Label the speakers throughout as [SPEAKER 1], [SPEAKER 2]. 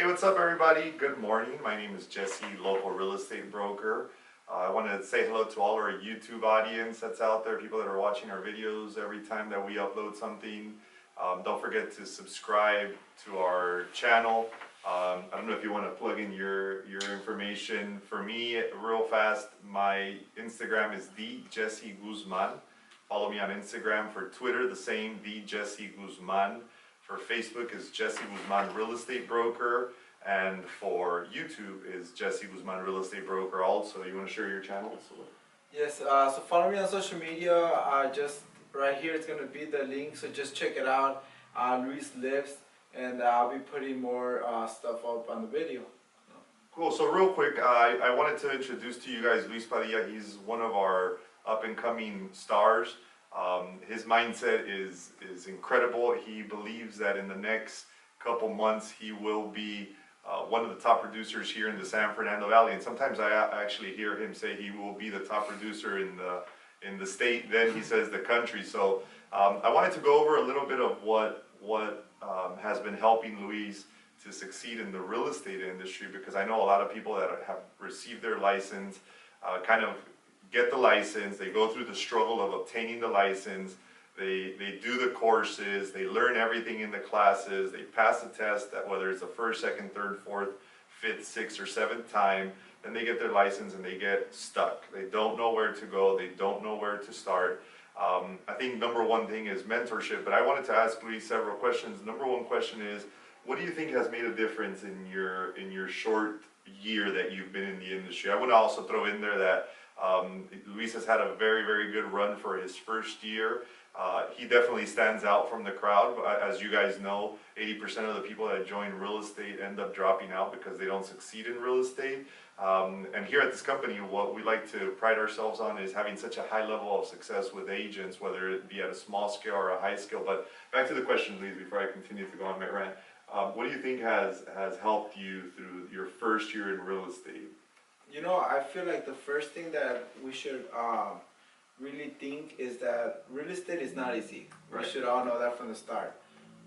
[SPEAKER 1] Hey, what's up everybody? Good morning. My name is Jesse, local real estate broker. I want to say hello to all our YouTube audience that's out there, people that are watching our videos every time that we upload something. Don't forget to subscribe to our channel. I don't know if you want to plug in your information. For me, real fast, my Instagram is the Jesse Guzman. Follow me on Instagram. For Twitter, the same, the Jesse Guzman. For Facebook is Jesse Guzman Real Estate Broker, and for YouTube is Jesse Guzman Real Estate Broker also. You want to share your channels?
[SPEAKER 2] Yes, so follow me on social media. Just right here, it's going to be the link, so just check it out. Luis lives, and I'll be putting more stuff up on the video.
[SPEAKER 1] Cool. So real quick, I wanted to introduce to you guys Luis Padilla. He's one of our up-and-coming stars. His mindset is incredible. He believes that in the next couple months he will be one of the top producers here in the San Fernando Valley, and sometimes I actually hear him say he will be the top producer in the state. Then he says the country. So I wanted to go over a little bit of what has been helping Luis to succeed in the real estate industry, because I know a lot of people that have received their license kind of get the license, they go through the struggle of obtaining the license, they do the courses, they learn everything in the classes, they pass the test, that whether it's the first, second, third, fourth, fifth, sixth, or seventh time, then they get their license and they get stuck. They don't know where to go, they don't know where to start. I think number one thing is mentorship, but I wanted to ask Luis several questions. Number one question is, what do you think has made a difference in your short year that you've been in the industry? I want to also throw in there that Luis has had a very, very good run for his first year. He definitely stands out from the crowd. As you guys know, 80% of the people that join real estate end up dropping out because they don't succeed in real estate. And here at this company, what we like to pride ourselves on is having such a high level of success with agents, whether it be at a small scale or a high scale. But back to the question, Luis, before I continue to go on my rant. What do you think has helped you through your first year in real estate?
[SPEAKER 2] You know, I feel like the first thing that we should really think is that real estate is not easy.
[SPEAKER 1] Right.
[SPEAKER 2] We should all know that from the start.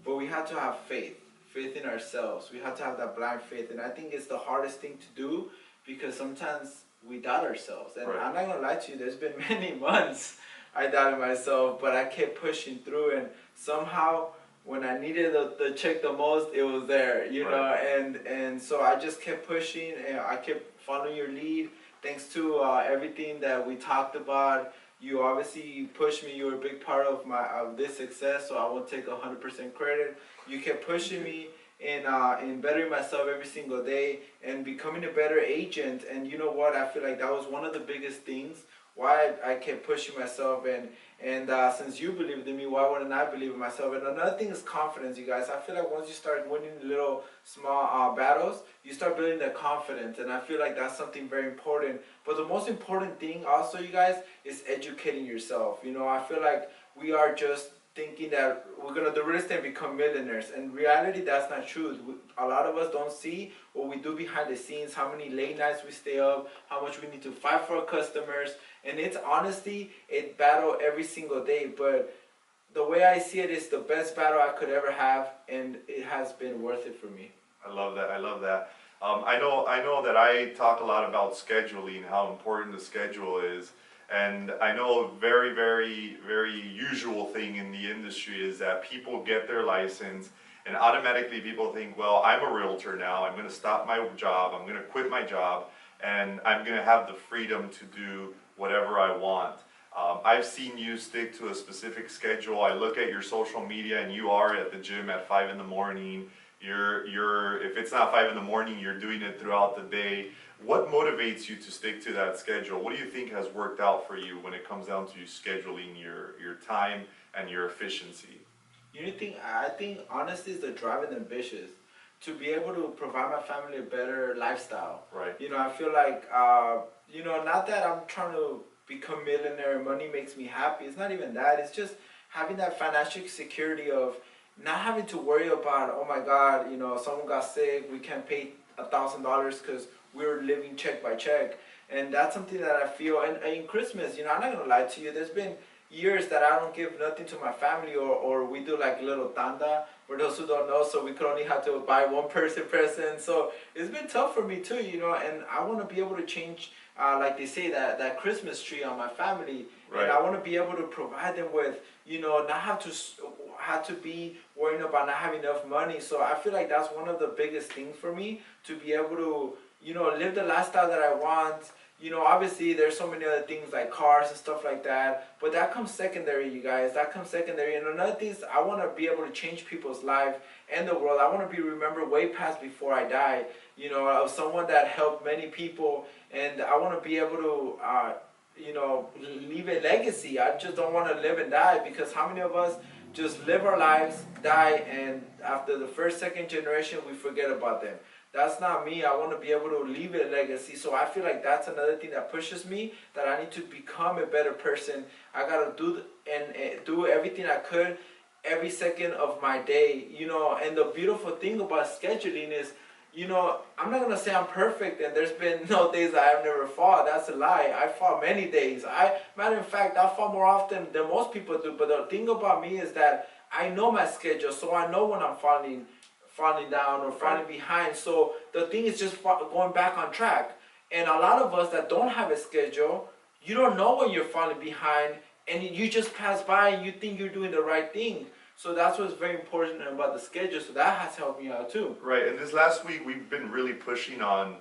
[SPEAKER 2] But we have to have faith in ourselves. We have to have that blind faith. And I think it's the hardest thing to do, because sometimes we doubt ourselves. And
[SPEAKER 1] right.
[SPEAKER 2] I'm not going to lie to you, there's been many months I doubted myself, but I kept pushing through, and somehow when I needed the check the most, it was there, you know, and so I just kept pushing, and I kept following your lead. Thanks to everything that we talked about, you obviously pushed me. You were a big part of this success, so I won't take 100% credit. You kept pushing me in bettering myself every single day and becoming a better agent. And you know what? I feel like that was one of the biggest things why I kept pushing myself, and since you believed in me, why wouldn't I believe in myself? And another thing is confidence, you guys. I feel like once you start winning little small battles, you start building that confidence, and I feel like that's something very important. But the most important thing also, you guys, is educating yourself. You know, I feel like we are just thinking that we're gonna do real estate and become millionaires. In reality, that's not true. A lot of us don't see what we do behind the scenes, how many late nights we stay up, how much we need to fight for our customers. And it's honestly a battle every single day. But the way I see it, is the best battle I could ever have, and it has been worth it for me.
[SPEAKER 1] I love that. I love that. I know that I talk a lot about scheduling, how important the schedule is. And I know a very, very, very usual thing in the industry is that people get their license and automatically people think, well, I'm a realtor now, I'm going to stop my job, I'm going to quit my job, and I'm going to have the freedom to do whatever I want. I've seen you stick to a specific schedule. I look at your social media and you are at the gym at 5 in the morning. If it's not 5 in the morning, you're doing it throughout the day. What motivates you to stick to that schedule? What do you think has worked out for you when it comes down to scheduling your time and your efficiency?
[SPEAKER 2] I think honestly, it's the drive and ambitious to be able to provide my family a better lifestyle.
[SPEAKER 1] Right.
[SPEAKER 2] You know, I feel like, you know, not that I'm trying to become millionaire, money makes me happy. It's not even that. It's just having that financial security of not having to worry about, oh my God, you know, someone got sick, we can't pay $1,000 because we're living check by check. And that's something that I feel, and in Christmas, you know, I'm not gonna lie to you, there's been years that I don't give nothing to my family, or we do like little tanda for those who don't know, so we could only have to buy one person present. So it's been tough for me too, you know, and I want to be able to change, like they say, that Christmas tree on my family.
[SPEAKER 1] Right.
[SPEAKER 2] And I want to be able to provide them with, you know, not have to be worrying about not having enough money. So I feel like that's one of the biggest things for me, to be able to, you know, live the lifestyle that I want. You know, obviously there's so many other things like cars and stuff like that, but that comes secondary, you guys. That comes secondary. And another thing is, I want to be able to change people's life and the world. I want to be remembered way past before I die, you know, of someone that helped many people. And I want to be able to, you know, leave a legacy. I just don't want to live and die, because how many of us just live our lives, die, and after the first, second generation, we forget about them. That's not me. I want to be able to leave a legacy. So I feel like that's another thing that pushes me, that I need to become a better person. I got to do everything I could every second of my day, you know. And the beautiful thing about scheduling is, you know, I'm not going to say I'm perfect and there's been no days that I've never fought. That's a lie. I fought many days. Matter of fact, I fought more often than most people do. But the thing about me is that I know my schedule, so I know when I'm falling down or falling behind. So the thing is just going back on track. And a lot of us that don't have a schedule, you don't know when you're falling behind, and you just pass by and you think you're doing the right thing. So that's what's very important about the schedule. So that has helped me out too.
[SPEAKER 1] Right, and this last week we've been really pushing on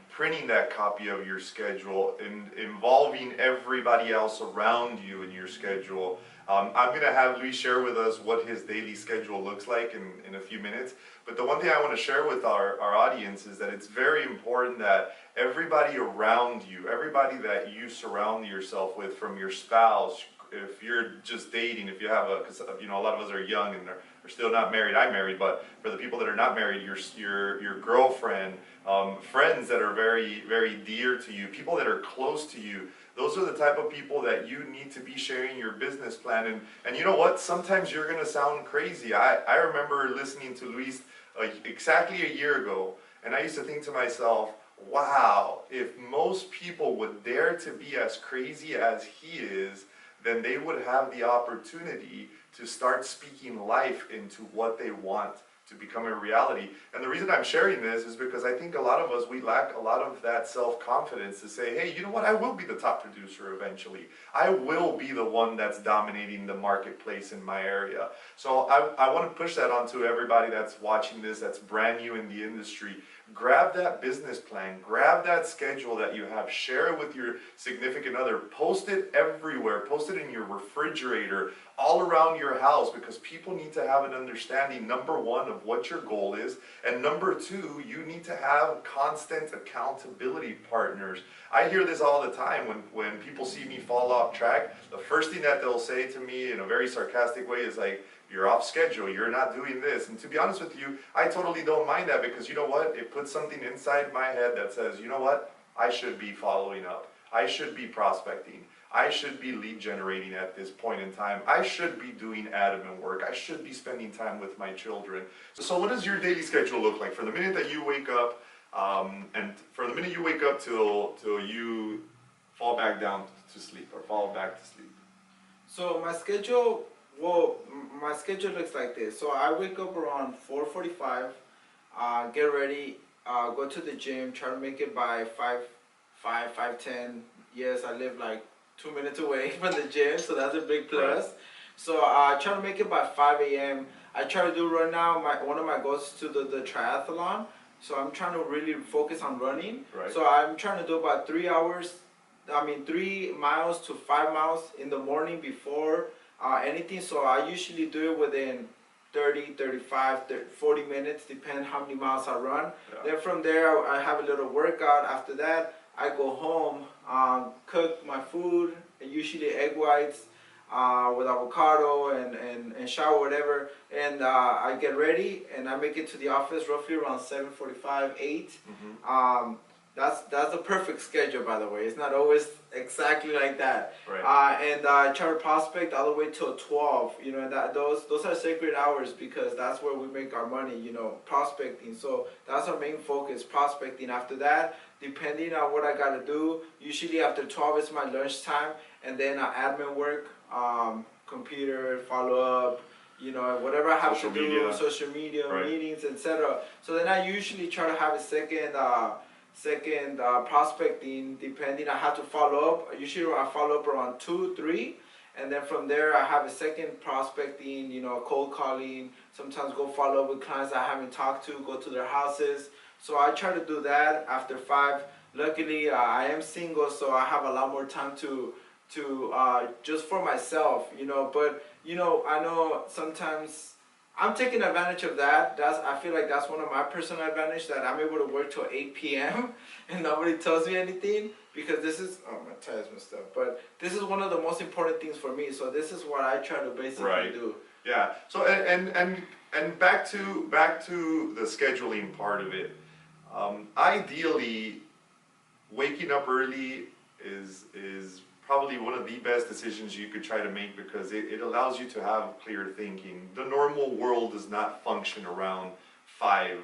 [SPEAKER 1] printing that copy of your schedule and involving everybody else around you in your schedule. I'm going to have Luis share with us what his daily schedule looks like in a few minutes. But the one thing I want to share with our audience is that it's very important that everybody around you, everybody that you surround yourself with, from your spouse, if you're just dating, if you have because you know, a lot of us are young and are still not married. I'm married, but for the people that are not married, your girlfriend, friends that are very, very dear to you, people that are close to you, those are the type of people that you need to be sharing your business plan. And you know what? Sometimes you're going to sound crazy. I remember listening to Luis exactly a year ago, and I used to think to myself, wow, if most people would dare to be as crazy as he is, then they would have the opportunity to start speaking life into what they want to become a reality. And the reason I'm sharing this is because I think a lot of us, we lack a lot of that self-confidence to say, hey, you know what, I will be the top producer eventually. I will be the one that's dominating the marketplace in my area. So I want to push that onto everybody that's watching this, that's brand new in the industry. Grab that business plan, grab that schedule that you have, share it with your significant other, post it everywhere, post it in your refrigerator, all around your house, because people need to have an understanding, number one, of what your goal is, and number two, you need to have constant accountability partners. I hear this all the time when people see me fall off track. The first thing that they'll say to me in a very sarcastic way is like, you're off schedule, you're not doing this. And to be honest with you, I totally don't mind that, because you know what? It puts something inside my head that says, you know what? I should be following up. I should be prospecting. I should be lead generating at this point in time. I should be doing admin work. I should be spending time with my children. So what does your daily schedule look like? For the minute that you wake up, and for the minute you wake up till you fall back down to sleep or fall back to sleep.
[SPEAKER 2] So my schedule, well, my schedule looks like this. So I wake up around 4:45, get ready, go to the gym, try to make it by 5:10. Yes, I live like 2 minutes away from the gym, so that's a big plus. Right. So I try to make it by 5 a.m. I try to do right now, one of my goals is to do the triathlon. So I'm trying to really focus on running. Right. So I'm trying to do about 3 miles to 5 miles in the morning before anything. So I usually do it within 30, 35, 30, 40 minutes, depending how many miles I run. Yeah. Then from there, I have a little workout. After that, I go home, cook my food, usually egg whites with avocado and shower, whatever. And I get ready and I make it to the office roughly around 7:45, 8. Mm-hmm. That's a perfect schedule, by the way. It's not always exactly like that. Right. And I try to prospect all the way till 12. You know, and those are sacred hours, because that's where we make our money. You know, prospecting. So that's our main focus, prospecting. After that, depending on what I gotta do, usually after 12 is my lunch time, and then admin work computer, follow up, whatever I have
[SPEAKER 1] Social
[SPEAKER 2] to do,
[SPEAKER 1] media.
[SPEAKER 2] social media,
[SPEAKER 1] Right.
[SPEAKER 2] meetings, etc. So then I usually try to have a second prospecting, depending. I have to follow up. Usually I follow up around 2, 3. And then from there, I have a second prospecting, cold calling. Sometimes go follow up with clients I haven't talked to, go to their houses. So I try to do that after 5. Luckily, I am single, so I have a lot more time to just for myself, But I know sometimes I'm taking advantage of that. I feel like that's one of my personal advantage, that I'm able to work till 8 p.m. and nobody tells me anything, because this is my tires messed up. But this is one of the most important things for me. So this is what I try to basically do.
[SPEAKER 1] Yeah. So and back to the scheduling part of it. Ideally, waking up early is probably one of the best decisions you could try to make, because it allows you to have clear thinking. The normal world does not function around 5,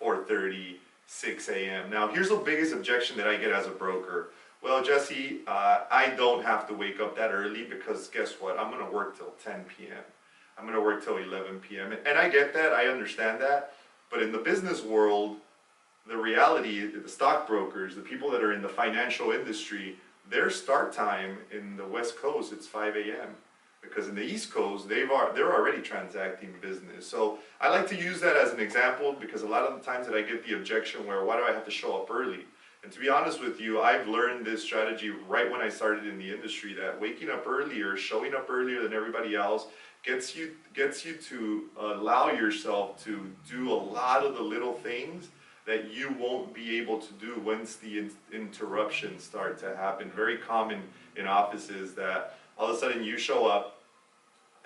[SPEAKER 1] 4:30, 6 a.m. Now, here's the biggest objection that I get as a broker. Well, Jesse, I don't have to wake up that early, because guess what? I'm going to work till 10 p.m. I'm going to work till 11 p.m. And I get that, I understand that. But in the business world, the reality, the stockbrokers, the people that are in the financial industry, their start time in the West Coast, it's 5 a.m. Because in the East Coast, they're already transacting business. So I like to use that as an example, because a lot of the times that I get the objection where, why do I have to show up early? And to be honest with you, I've learned this strategy right when I started in the industry, that waking up earlier, showing up earlier than everybody else, gets you to allow yourself to do a lot of the little things that you won't be able to do once the interruptions start to happen. Very common in offices that all of a sudden you show up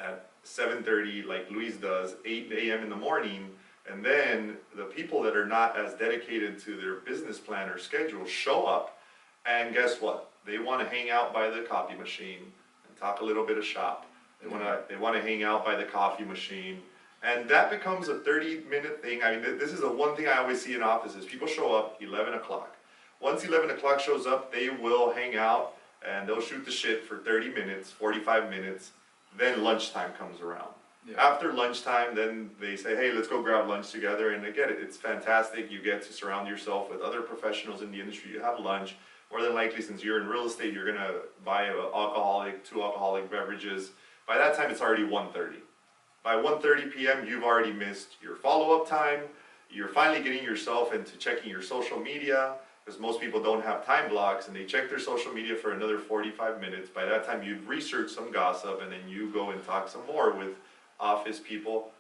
[SPEAKER 1] at 7:30 like Luis does, 8 a.m. in the morning, and then the people that are not as dedicated to their business plan or schedule show up, and guess what? They want to hang out by the coffee machine and talk a little bit of shop. They want to hang out by the coffee machine. And that becomes a 30-minute thing. I mean, this is the one thing I always see in offices. People show up 11 o'clock. Once 11 o'clock shows up, they will hang out and they'll shoot the shit for 30 minutes, 45 minutes. Then lunchtime comes around. Yeah. After lunchtime, then they say, hey, let's go grab lunch together. And I get it. It's fantastic. You get to surround yourself with other professionals in the industry. You have lunch. More than likely, since you're in real estate, you're going to buy two alcoholic beverages. By that time, it's already 1:30. By 1:30 p.m., you've already missed your follow-up time. You're finally getting yourself into checking your social media, because most people don't have time blocks, and they check their social media for another 45 minutes. By that time, you've researched some gossip, and then you go and talk some more with office people.